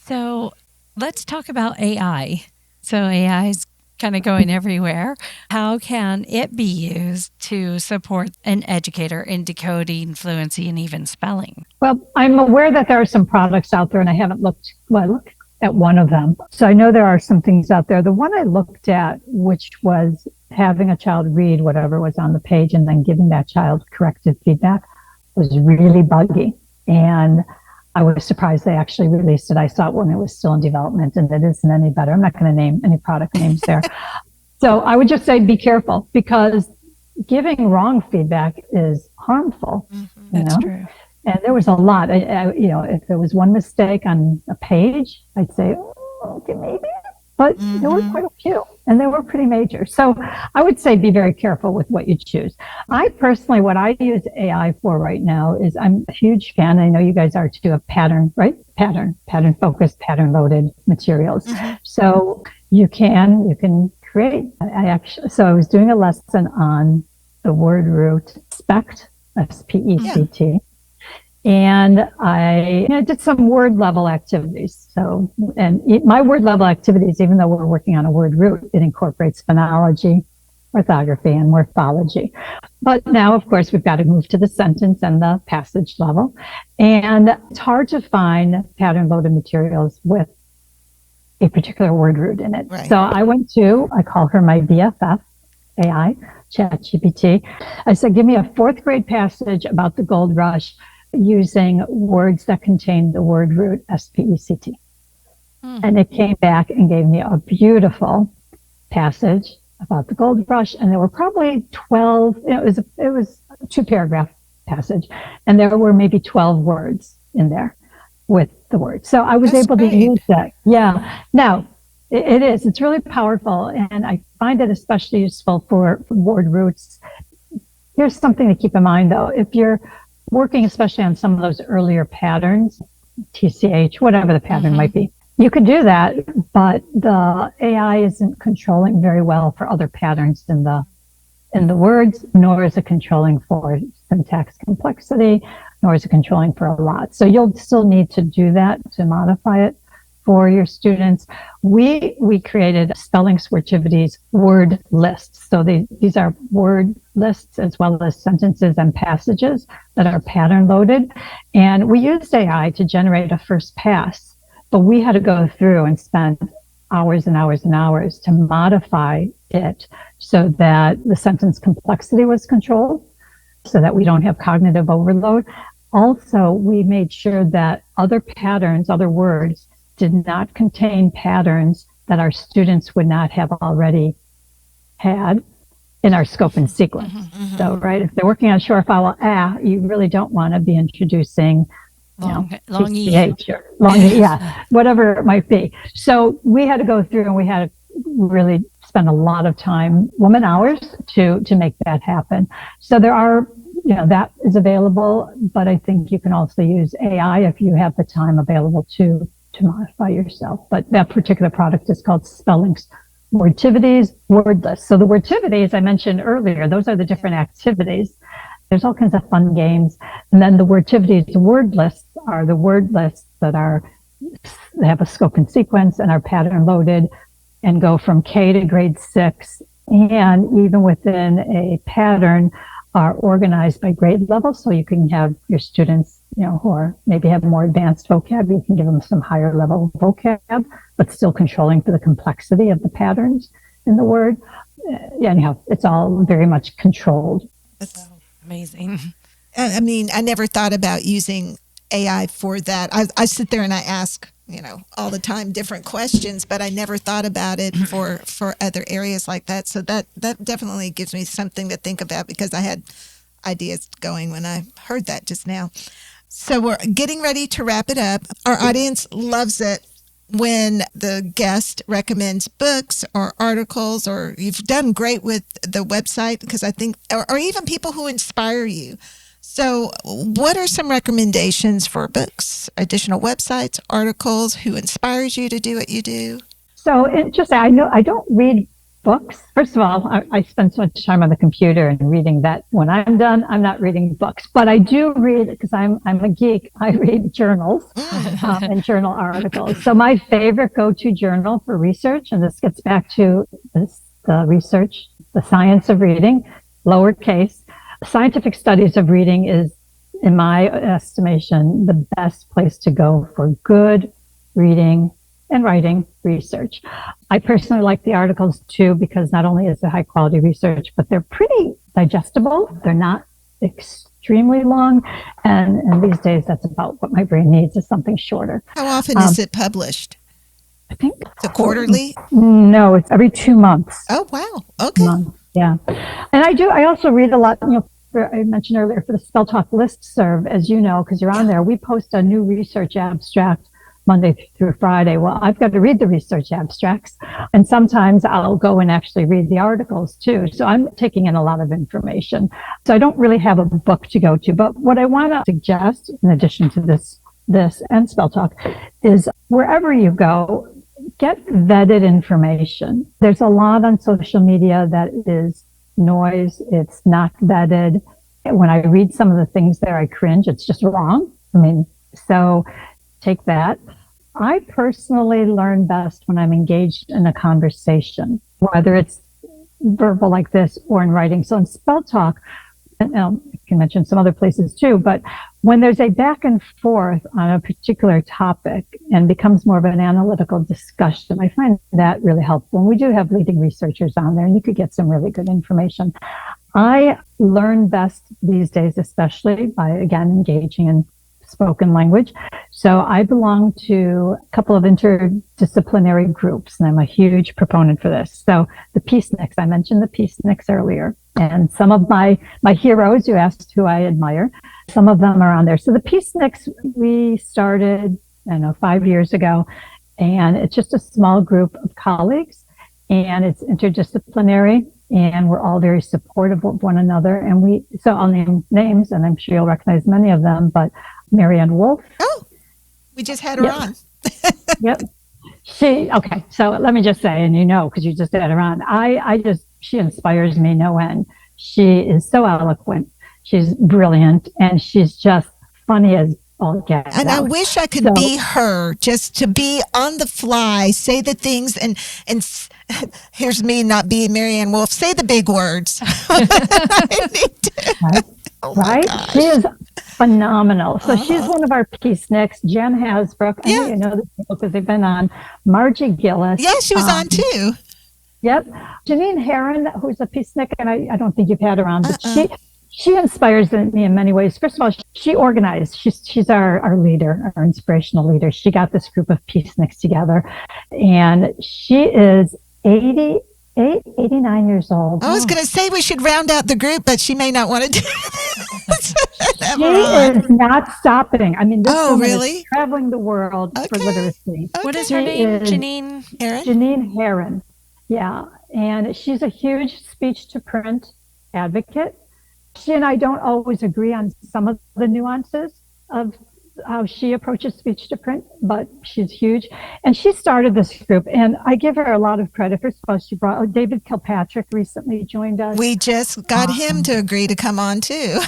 So let's talk about AI. So AI is kind of going everywhere. How can it be used to support an educator in decoding, fluency, and even spelling? Well, I'm aware that there are some products out there, and I haven't looked at one of them. So I know there are some things out there. The one I looked at, which was having a child read whatever was on the page and then giving that child corrective feedback, was really buggy. And I was surprised they actually released it. I saw it when it was still in development, and it isn't any better. I'm not going to name any product names there. So I would just say be careful, because giving wrong feedback is harmful. Mm-hmm. That's true. And there was a lot. If there was one mistake on a page, I'd say, okay, maybe. But there were quite a few, and they were pretty major. So I would say be very careful with what you choose. I personally, what I use AI for right now is, I'm a huge fan, I know you guys are too, of pattern focused, pattern loaded materials. Mm-hmm. So you can create. So I was doing a lesson on the word root, SPECT, SPECT. Yeah. And I did some word level activities. So, and my word level activities, even though we're working on a word root, it incorporates phonology, orthography, and morphology. But now, of course, we've got to move to the sentence and the passage level. And it's hard to find pattern loaded materials with a particular word root in it. Right. So I call her my BFF, AI, ChatGPT. I said, give me a 4th grade passage about the gold rush using words that contain the word root SPECT. And it came back and gave me a beautiful passage about the gold rush. And there were probably 12, it was a 2-paragraph passage. And there were maybe 12 words in there. with the word. So I was able to use that. Yeah. Now, it is. It's really powerful. And I find it especially useful for word roots. Here's something to keep in mind, though. If you're working especially on some of those earlier patterns, TCH, whatever the pattern might be, you could do that, but the AI isn't controlling very well for other patterns in the words, nor is it controlling for syntax complexity, nor is it controlling for a lot. So you'll still need to do that to modify it for your students. We created spelling sportivities word lists. So these are word lists as well as sentences and passages that are pattern loaded. And we used AI to generate a first pass, but we had to go through and spend hours and hours and hours to modify it so that the sentence complexity was controlled, so that we don't have cognitive overload. Also, we made sure that other patterns, other words, did not contain patterns that our students would not have already had in our scope and sequence. So, right, if they're working on short vowel you really don't want to be introducing long E, or long E, whatever it might be. So we had to go through and we had to really spend a lot of time, woman hours, to make that happen. So there are, that is available, but I think you can also use AI if you have the time available to modify yourself. But that particular product is called Spellings Wordtivities Word Lists. So the Wordtivities I mentioned earlier, those are the different activities. There's all kinds of fun games. And then the Wordtivities word lists are the word lists that they have a scope and sequence and are pattern loaded and go from K to grade 6. And even within a pattern are organized by grade level. So you can have your students, who are maybe have more advanced vocab, you can give them some higher level vocab, but still controlling for the complexity of the patterns in the word. Anyhow, it's all very much controlled. That's amazing. I mean, I never thought about using AI for that. I sit there and I ask, all the time different questions, but I never thought about it for other areas like that. So that definitely gives me something to think about, because I had ideas going when I heard that just now. So we're getting ready to wrap it up. Our audience loves it when the guest recommends books or articles, or you've done great with the website, because I think, or even people who inspire you. So what are some recommendations for books, additional websites, articles, who inspires you to do what you do? So I know I don't read books. First of all, I spend so much time on the computer and reading that when I'm done, I'm not reading books. But I do read, because I'm a geek, I read journals and journal articles. So my favorite go-to journal for research, and this gets back to the research, the science of reading, lowercase. Scientific studies of reading is, in my estimation, the best place to go for good reading and writing research. I personally like the articles too, because not only is it high quality research, but they're pretty digestible. They're not extremely long. And these days, that's about what my brain needs, is something shorter. How often is it published? I think it's quarterly? No, it's every 2 months. Oh, wow. Okay. Yeah. And I also read a lot, I mentioned earlier, for the Spell Talk listserv, as you know, because you're on there, we post a new research abstract Monday through Friday. Well, I've got to read the research abstracts, and sometimes I'll go and actually read the articles too. So I'm taking in a lot of information. So I don't really have a book to go to, but what I want to suggest, in addition to this and Spell Talk, is wherever you go, get vetted information. There's a lot on social media that is noise. It's not vetted. When I read some of the things there, I cringe. It's just wrong. So take that. I personally learn best when I'm engaged in a conversation, whether it's verbal like this or in writing. So in Spell Talk, and I can mention some other places too, but when there's a back and forth on a particular topic and becomes more of an analytical discussion, I find that really helpful. And we do have leading researchers on there, and you could get some really good information. I learn best these days, especially by, again, engaging in spoken language. So I belong to a couple of interdisciplinary groups, and I'm a huge proponent for this. So the Peaceniks, I mentioned the Peaceniks earlier, and some of my heroes, you asked who I admire. Some of them are on there. So the Peaceniks, we started, 5 years ago, and it's just a small group of colleagues, and it's interdisciplinary, and we're all very supportive of one another. And so I'll name names, and I'm sure you'll recognize many of them, but Marianne Wolf. Oh, we just had her on. Yep. Okay. So let me just say, and because you just had her on, she inspires me no end. She is so eloquent. She's brilliant, and she's just funny as all get And out. I wish I could be her, just to be on the fly, say the things, and here's me not being Marianne Wolf, say the big words. I need to. Right? Oh my gosh. She is phenomenal. So she's one of our Peaceniks. Jen Hasbrook. I know you know this because they've been on. Margie Gillis. Yeah, she was on too. Yep. Janine Herron, who's a Peacenik, and I don't think you've had her on, but she inspires me in many ways. First of all, she organized. She's our leader, our inspirational leader. She got this group of Peaceniks together, and she is 89 years old. I was going to say we should round out the group, but she may not want to do this. She is not stopping. I mean, this woman really? is traveling the world for literacy. What is her name? Janine Herron? Janine Herron. Yeah. And she's a huge speech to print advocate. She and I don't always agree on some of the nuances of how she approaches speech to print, but she's huge. And she started this group, and I give her a lot of credit. First of all, she brought David Kilpatrick recently joined us. We just got him to agree to come on too.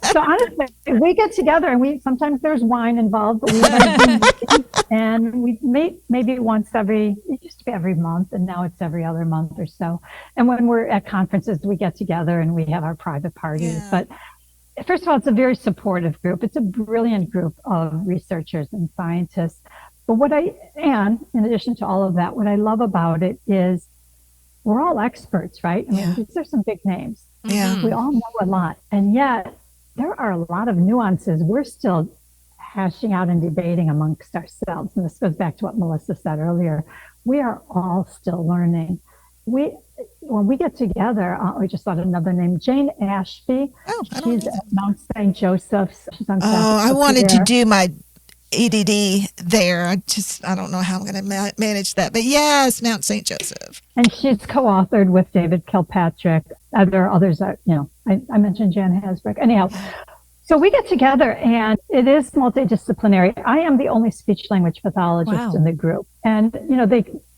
So honestly, we get together, and sometimes there's wine involved, but we meet maybe it used to be every month, and now it's every other month or so. And when we're at conferences, we get together and we have our private parties. Yeah. But first of all, it's a very supportive group. It's a brilliant group of researchers and scientists. But in addition to all of that, what I love about it is we're all experts, right? I mean, these are some big names. Yeah. We all know a lot. And yet there are a lot of nuances we're still hashing out and debating amongst ourselves. And this goes back to what Melissa said earlier. We are all still learning. When we get together, we just thought another name, Jane Ashby. Oh, she's at Mount St. Joseph's. She's on I wanted to do my EDD there. I don't know how I'm going to manage that. But yes, Mount St. Joseph. And she's co-authored with David Kilpatrick. There are others that, I mentioned Jan Hasbrook. Anyhow, so we get together, and it is multidisciplinary. I am the only speech language pathologist in the group. And,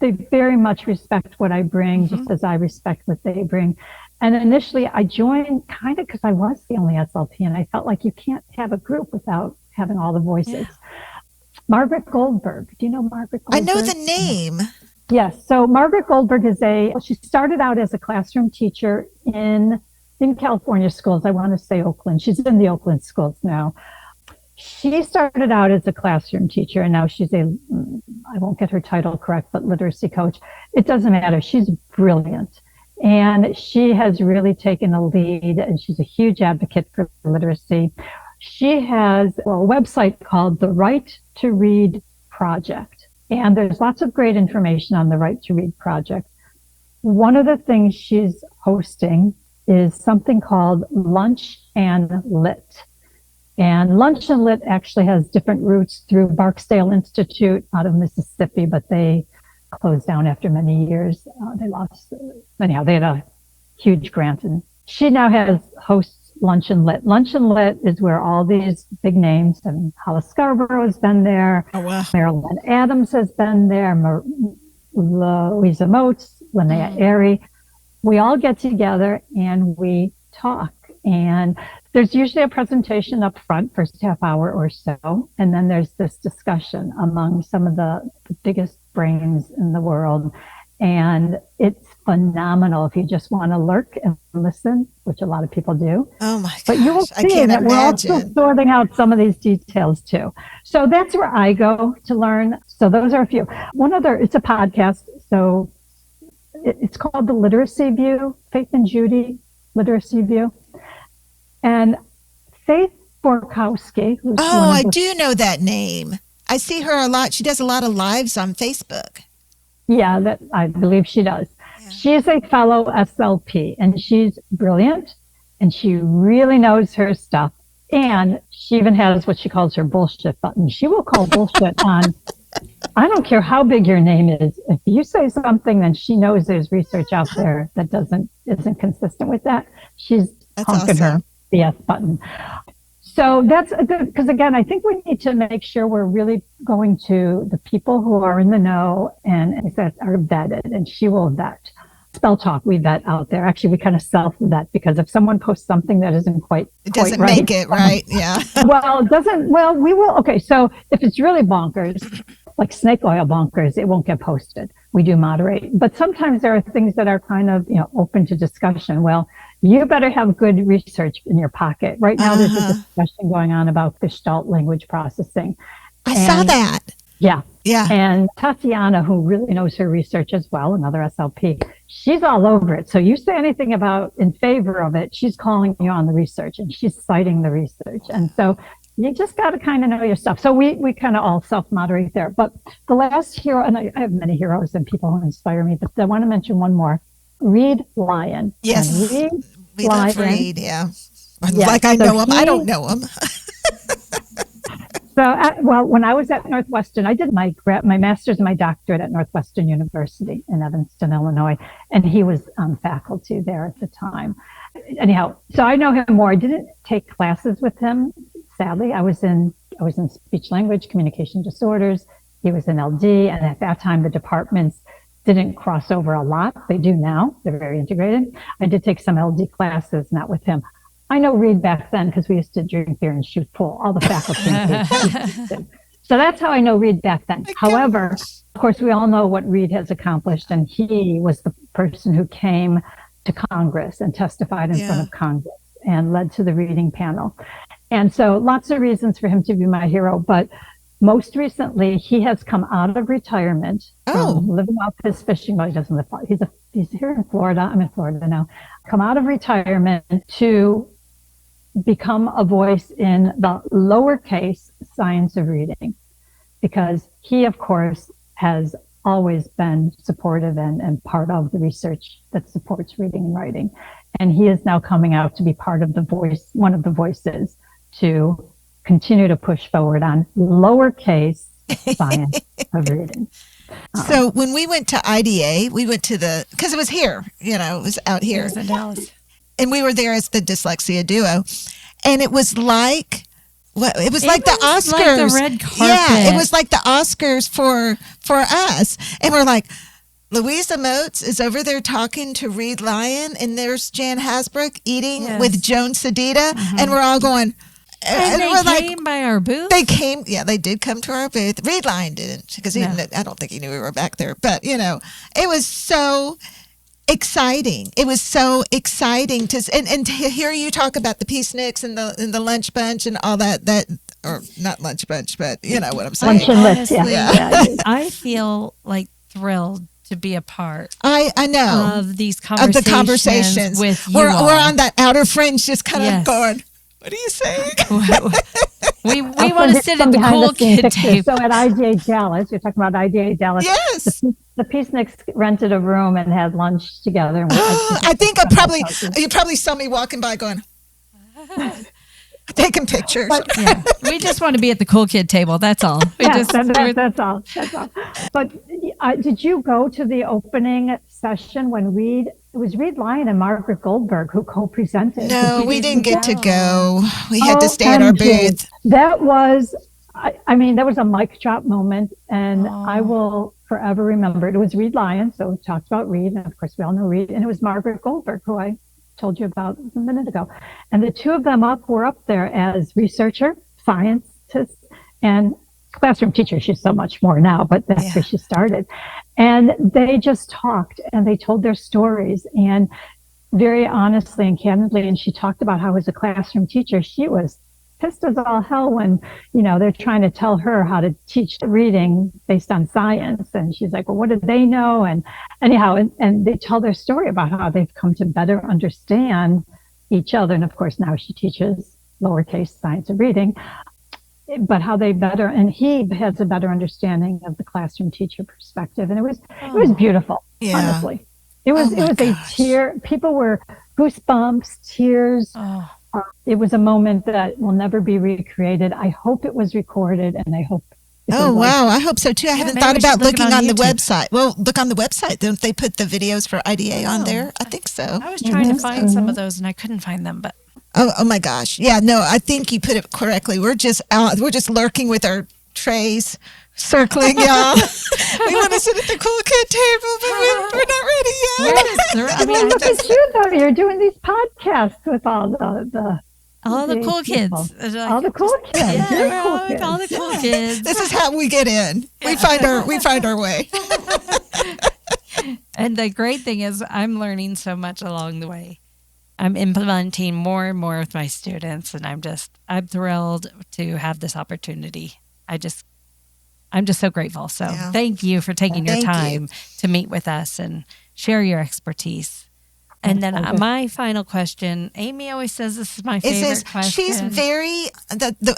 they very much respect what I bring, just as I respect what they bring. And initially I joined kind of because I was the only SLP, and I felt like you can't have a group without having all the voices. Yeah. Margaret Goldberg. Do you know Margaret Goldberg? I know the name. Yes. So Margaret Goldberg she started out as a classroom teacher in California schools. I want to say Oakland. She's in the Oakland schools now. She started out as a classroom teacher, and now she's I won't get her title correct, but literacy coach. It doesn't matter. She's brilliant. And she has really taken a lead, and she's a huge advocate for literacy. She has a website called the Right to Read Project. And there's lots of great information on the Right to Read Project. One of the things she's hosting is something called Lunch and Lit. And Lunch and Lit actually has different roots through Barksdale Institute out of Mississippi, but they closed down after many years. They had a huge grant, and she now hosts Lunch and Lit. Lunch and Lit is where all these big names, and Hollis Scarborough has been there. Oh, wow. Marilyn Adams has been there. Louisa Moats, Linnea Airy. We all get together and we talk. And there's usually a presentation up front, first half hour or so. And then there's this discussion among some of the biggest brains in the world. And it's phenomenal if you just want to lurk and listen, which a lot of people do. Oh my gosh, but you will see that we're also sorting out some of these details too. So that's where I go to learn. So those are a few. It's a podcast. So it's called The Literacy View, Faith and Judy Literacy View. And Faith Borkowski. I do know that name. I see her a lot. She does a lot of lives on Facebook. Yeah, that I believe she does. Yeah. She is a fellow SLP, and she's brilliant, and she really knows her stuff. And she even has what she calls her bullshit button. She will call bullshit on, I don't care how big your name is. If you say something, then she knows there's research out there that isn't consistent with that. She's honking her BS button. So that's a good, because again, I think we need to make sure we're really going to the people who are in the know and that are vetted, and she will vet. Spell Talk, we vet out there. Actually, we kind of self-vet, because if someone posts something that isn't it doesn't right, make it right. Yeah. We will. Okay. So if it's really bonkers, like snake oil bonkers, it won't get posted. We do moderate, but sometimes there are things that are kind of, open to discussion. Well, you better have good research in your pocket. Right now, there's a discussion going on about Gestalt language processing. I saw that. Yeah. Yeah. And Tatiana, who really knows her research as well, another SLP, she's all over it. So you say anything about in favor of it, she's calling you on the research and she's citing the research. And so you just got to kind of know your stuff. So we kind of all self-moderate there. But the last hero, and I have many heroes and people who inspire me, but I want to mention one more. Reed Lyon. Yes. We love Reed, yeah. Like I know him. I don't know him. So, when I was at Northwestern, I did my master's and my doctorate at Northwestern University in Evanston, Illinois, and he was on faculty there at the time. Anyhow, so I know him more. I didn't take classes with him, sadly. I was in speech language communication disorders. He was in LD, and at that time the departments didn't cross over a lot. They do now. They're very integrated. I did take some LD classes, not with him. I know Reed back then because we used to drink beer and shoot pool. All the faculty. So that's how I know Reed back then. However, of course, we all know what Reed has accomplished, and he was the person who came to Congress and testified in front of Congress and led to the reading panel. And so lots of reasons for him to be my hero, but most recently, he has come out of retirement from living off his fishing. Well, he doesn't live. He's here in Florida. I'm in Florida now. Come out of retirement to become a voice in the lowercase science of reading, because he, of course, has always been supportive and part of the research that supports reading and writing. And he is now coming out to be part of one of the voices to continue to push forward on lowercase science of reading. So when we went to IDA, we went to because it was here, it was out here. It was in Dallas. And we were there as the Dyslexia Duo. And it was like, it was like the Oscars. Like the red carpet. Yeah, it was like the Oscars for us. And we're like, Louisa Moats is over there talking to Reed Lyon, and there's Jan Hasbrook eating with Joan Sedita, and we're all going, and they came by our booth? They came, they did come to our booth. Reed Lyon didn't, because I don't think he knew we were back there. But, it was so exciting. It was so exciting to hear you talk about the peaceniks and the lunch bunch and all that, or not lunch bunch, but you know what I'm saying. Lunch and list, I feel like thrilled to be a part. I know of these conversations with you. We're on that outer fringe, just kind of going, what are you saying? we want to sit at the cool kid table. So at IDA Dallas, you're talking about IDA Dallas. Yes. The peaceniks rented a room and had lunch together. I think you probably saw me walking by going, taking pictures. We just want to be at the cool kid table. That's all. That's all. But did you go to the opening session when it was Reed Lyon and Margaret Goldberg who co-presented? No, we didn't get to go. We had to stay at our booth. That was, that was a mic drop moment, and I will forever remember it. It was Reed Lyon, so we talked about Reed, and of course we all know Reed, and it was Margaret Goldberg, who I told you about a minute ago. And the two of them were up there as researcher, scientists, and classroom teacher. She's so much more now, but that's where she started. And they just talked and they told their stories, and very honestly and candidly. And she talked about how as a classroom teacher, she was pissed as all hell when, they're trying to tell her how to teach reading based on science. And she's like, well, what do they know? And anyhow, and they tell their story about how they've come to better understand each other. And of course, now she teaches lowercase science of reading, but how and he has a better understanding of the classroom teacher perspective. And it was beautiful, honestly. It was a tear. People were goosebumps, tears. It was a moment that will never be recreated. I hope it was recorded, and I hope. Oh, wow. I hope so too. I haven't maybe thought we should about look it looking on on the YouTube. website. Well, look on the website. Don't they put the videos for IDA on there? I think so. I was trying to find some of those and I couldn't find them, but Oh my gosh. Yeah, no, I think you put it correctly. We're just out. We're just lurking with our trays, circling, y'all. We want to sit at the cool kid table, but we're not ready yet. I mean, Look at you, though. You're doing these podcasts with all the cool kids. all the cool kids. Yeah, You're we're cool all with kids. all the cool kids. This is how we get in. We find our way. And the great thing is I'm learning so much along the way. I'm implementing more and more with my students, and I'm thrilled to have this opportunity. I'm just so grateful. So thank you for taking your time to meet with us and share your expertise. And then my final question, Amy always says this is my favorite question. She's very,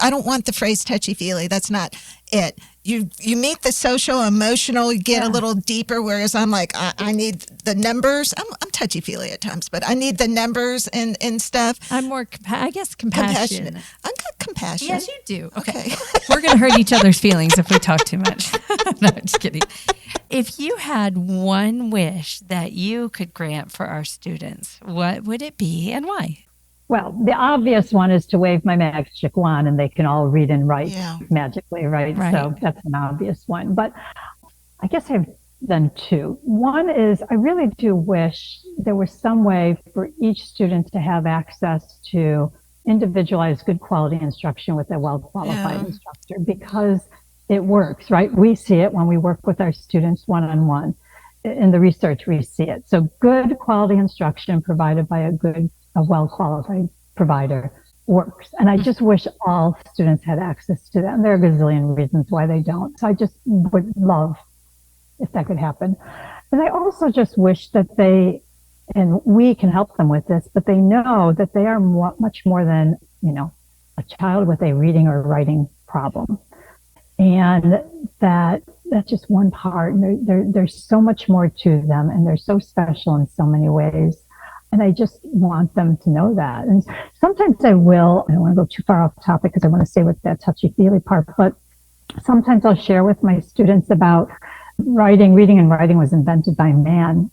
I don't want the phrase touchy-feely. That's not it. You meet the social, emotional, you get a little deeper, whereas I'm like, I need the numbers. I'm touchy-feely at times, but I need the numbers and stuff. I'm more, I guess, compassionate. I'm got compassion. Yes, you do. Okay. We're going to hurt each other's feelings if we talk too much. No, just kidding. If you had one wish that you could grant for our students, what would it be and why? Well, the obvious one is to wave my magic wand and they can all read and write magically, right? So that's an obvious one. But I guess I've done two. One is I really do wish there was some way for each student to have access to individualized, good quality instruction with a well-qualified instructor, because it works, right? We see it when we work with our students one-on-one. In the research, we see it. So good quality instruction provided by a well-qualified provider works. And I just wish all students had access to that. And there are a gazillion reasons why they don't. So I just would love if that could happen. And I also just wish that they, and we can help them with this, but they know that they are much more than, a child with a reading or writing problem. And that's just one part. And there's so much more to them, and they're so special in so many ways. And I just want them to know that. And sometimes I don't want to go too far off topic because I want to stay with that touchy-feely part, but sometimes I'll share with my students about reading and writing was invented by man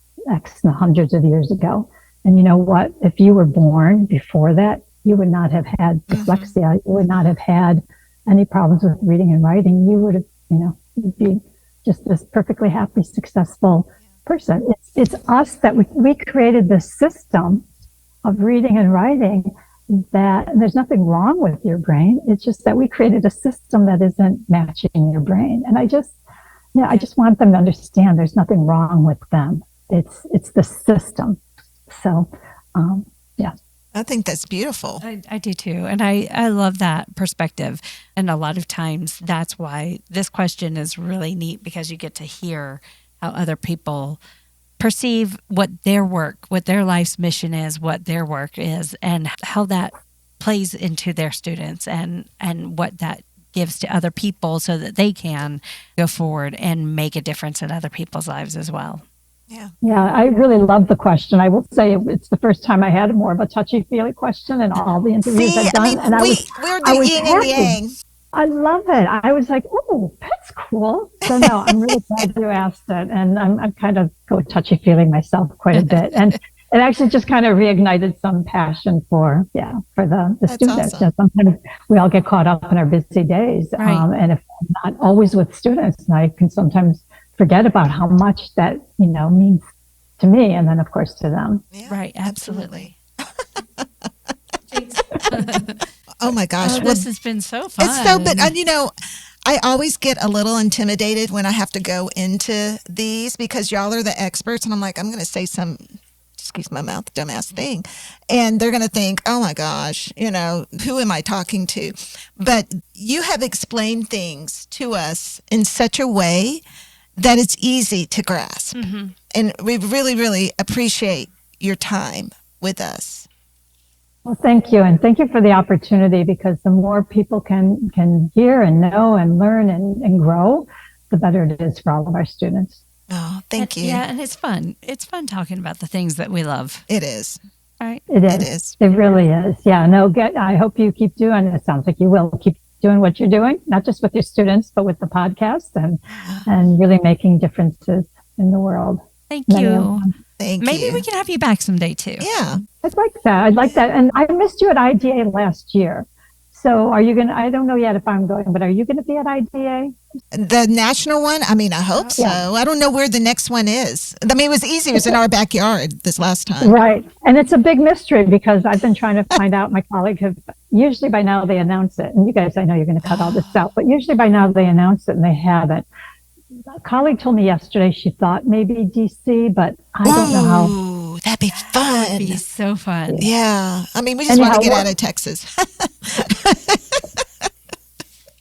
hundreds of years ago. And you know what? If you were born before that, you would not have had dyslexia. You would not have had any problems with reading and writing. You would have, you'd be just this perfectly happy, successful person. It's us that we created this system of reading and writing that, and there's nothing wrong with your brain. It's just that we created a system that isn't matching your brain. And I just want them to understand there's nothing wrong with them. It's the system. So, I think that's beautiful. I do too. And I love that perspective. And a lot of times that's why this question is really neat, because you get to hear how other people perceive what their work, what their life's mission is, what their work is, and how that plays into their students and what that gives to other people so that they can go forward and make a difference in other people's lives as well. Yeah, I really love the question. I will say it's the first time I had more of a touchy-feely question in all the interviews I've done. We're the yin and yang. I love it. I was like, oh, that's cool. So no, I'm really glad you asked it. And I'm kind of go touchy-feely myself quite a bit. And it actually just kind of reignited some passion for the students. Awesome. Sometimes we all get caught up in our busy days. Right. And if I'm not always with students, and I can sometimes forget about how much that, means to me, and then of course to them. Yeah, right. Absolutely. Oh my gosh. This has been so fun. It's so, but I always get a little intimidated when I have to go into these, because y'all are the experts, and I'm like, I'm going to say some, excuse my mouth, dumbass thing. And they're going to think, oh my gosh, who am I talking to? But you have explained things to us in such a way that it's easy to grasp. Mm-hmm. And we really, really appreciate your time with us. Well, thank you. And thank you for the opportunity, because the more people can hear and know and learn and grow, the better it is for all of our students. Oh, thank you. Yeah, and it's fun. It's fun talking about the things that we love. It is. Right. It is. It is. It really is. Yeah. No, I hope you keep doing it. It sounds like you will keep doing what you're doing, not just with your students, but with the podcast and really making differences in the world. Thank Many of you. them. Thank Maybe you. we can have you back someday too. Yeah. I'd like that. And I missed you at IDA last year. So are you going to, I don't know yet if I'm going, but are you going to be at IDA? The national one? I mean, I hope so. Yeah. I don't know where the next one is. I mean, it was easy. It was in our backyard this last time. Right. And it's a big mystery because I've been trying to find out. My colleague usually by now they announce it. And you guys, I know you're going to cut all this out, but usually by now they announce it and they haven't. A colleague told me yesterday she thought maybe DC, but I don't know how. Ooh, that'd be fun. It'd be so fun. Yeah. I mean, we just want to get out of Texas.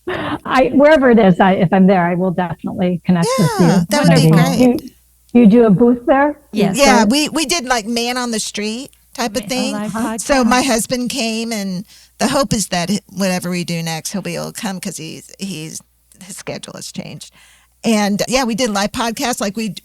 Wherever it is, if I'm there, I will definitely connect with you. That would be great. You do a booth there? Yes. Yeah, we did like man on the street type of thing. So my husband came, and the hope is that whatever we do next, he'll be able to come because his schedule has changed. And yeah, we did live podcasts like we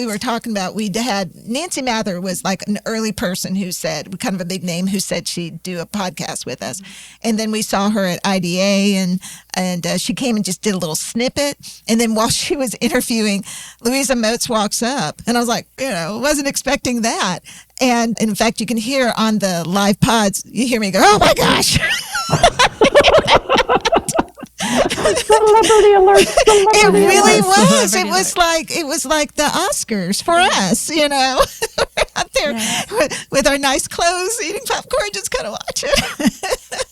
were talking about. We had Nancy Mather was like an early person who said, kind of a big name, who said she'd do a podcast with us. And then we saw her at IDA and she came and just did a little snippet. And then while she was interviewing, Louisa Moats walks up, and I was like, wasn't expecting that. And in fact, you can hear on the live pods, you hear me go, "Oh my gosh." Celebrity alert! It really was. It was like the Oscars for us, We're out there with our nice clothes, eating popcorn, just kind of watching.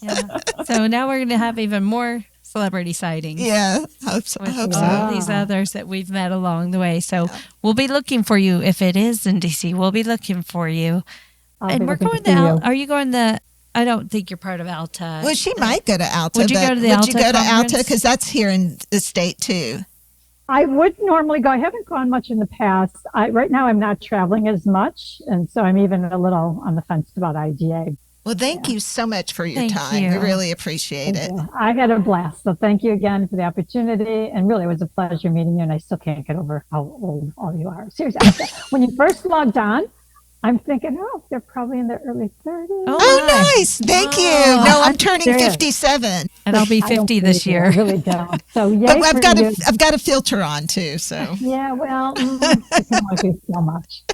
Yeah. So now we're going to have even more celebrity sightings. Yeah, hope so. With all these others that we've met along the way. So we'll be looking for you if it is in DC. We'll be looking for you. And we're going to. Are you going to? I don't think you're part of Alta. Well, she might go to Alta. Would you go to the Alta? Would you go to conference? Alta? Because that's here in the state too. I would normally go. I haven't gone much in the past. Right now, I'm not traveling as much, and so I'm even a little on the fence about IGA. Well, thank you so much for your Thank time. you. We really appreciate it. I had a blast. So thank you again for the opportunity. And really, it was a pleasure meeting you. And I still can't get over how old all you are. Seriously, when you first logged on, I'm thinking, they're probably in their early 30s. Oh, nice. Thank you. No, I'm turning 57. And I'll be 50 this year. I really don't. So, yay But for I've got a filter on too, so. Yeah, well, I can only do so much.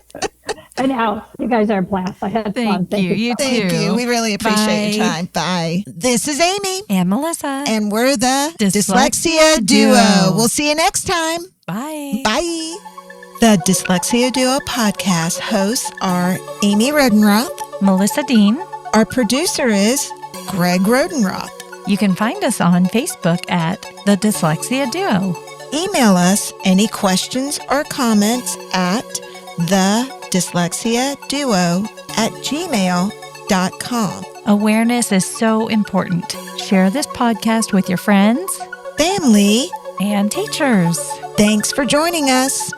Anyhow, you guys are a blast. I had fun. Thank you. You too. Thank you. We really appreciate your Bye. time. Bye. This is Amy. And Melissa. And we're the Dyslexia Duo. We'll see you next time. Bye. Bye. The Dyslexia Duo podcast hosts are Amy Rodenroth. Melissa Dean. Our producer is Greg Rodenroth. You can find us on Facebook at The Dyslexia Duo. Email us any questions or comments at thedyslexiaduo@gmail.com. Awareness is so important. Share this podcast with your friends Family, and teachers. thanks for joining us.